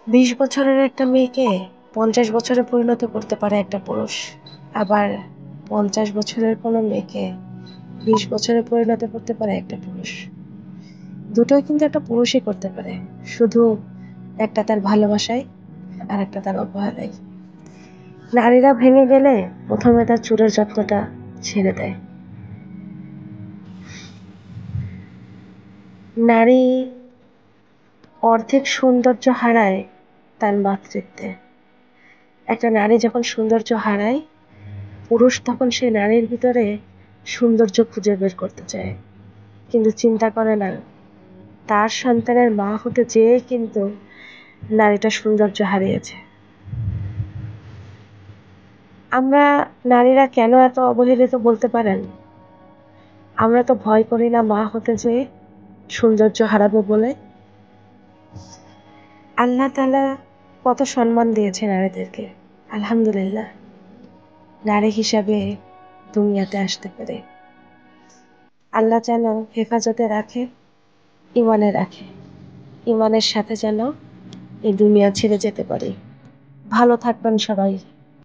20 বছরের একটা মেয়েকে 50 বছরে পরিণত করতে পারে একটা পুরুষ, আবার 50 বছরের কোনো মেয়েকে 20 বছরে পরিণত করতে পারে একটা পুরুষ। দুটোই কিন্তু একটা পুরুষই করতে পারে, শুধু একটা তার ভালোবাসায় আর একটা তার অবহেলায়। নারীরা ভেঙে গেলে প্রথমে তার চুলের যত্নটা ছেড়ে দেয়। নারী অর্ধেক সৌন্দর্য হারায় তার মাতৃত্বে। একটা নারী যখন সৌন্দর্য হারায়, পুরুষ তখন সেই নারীর ভিতরে সৌন্দর্য খুঁজে বের করতে চায়, কিন্তু চিন্তা করে না তার সন্তানের মা হতে যেয়ে কিন্তু নারীটা সৌন্দর্য হারিয়েছে। আমরা নারীরা কেন এত অবহেলিত বলতে পারেন? আমরা তো ভয় করি না মা হতে যেয়ে সৌন্দর্য হারাবো বলে। আল্লাহ তাআলা কত সম্মান দিয়েছে নারীদেরকে, আলহামদুলিল্লাহ। নারী হিসাবে দুনিয়াতে আসতে পেরে আল্লাহ যেন হেফাজতে রাখে, ইমানে রাখে, ইমানের সাথে যেন এই দুনিয়া ছেড়ে যেতে পারি। ভালো থাকবেন সবাই।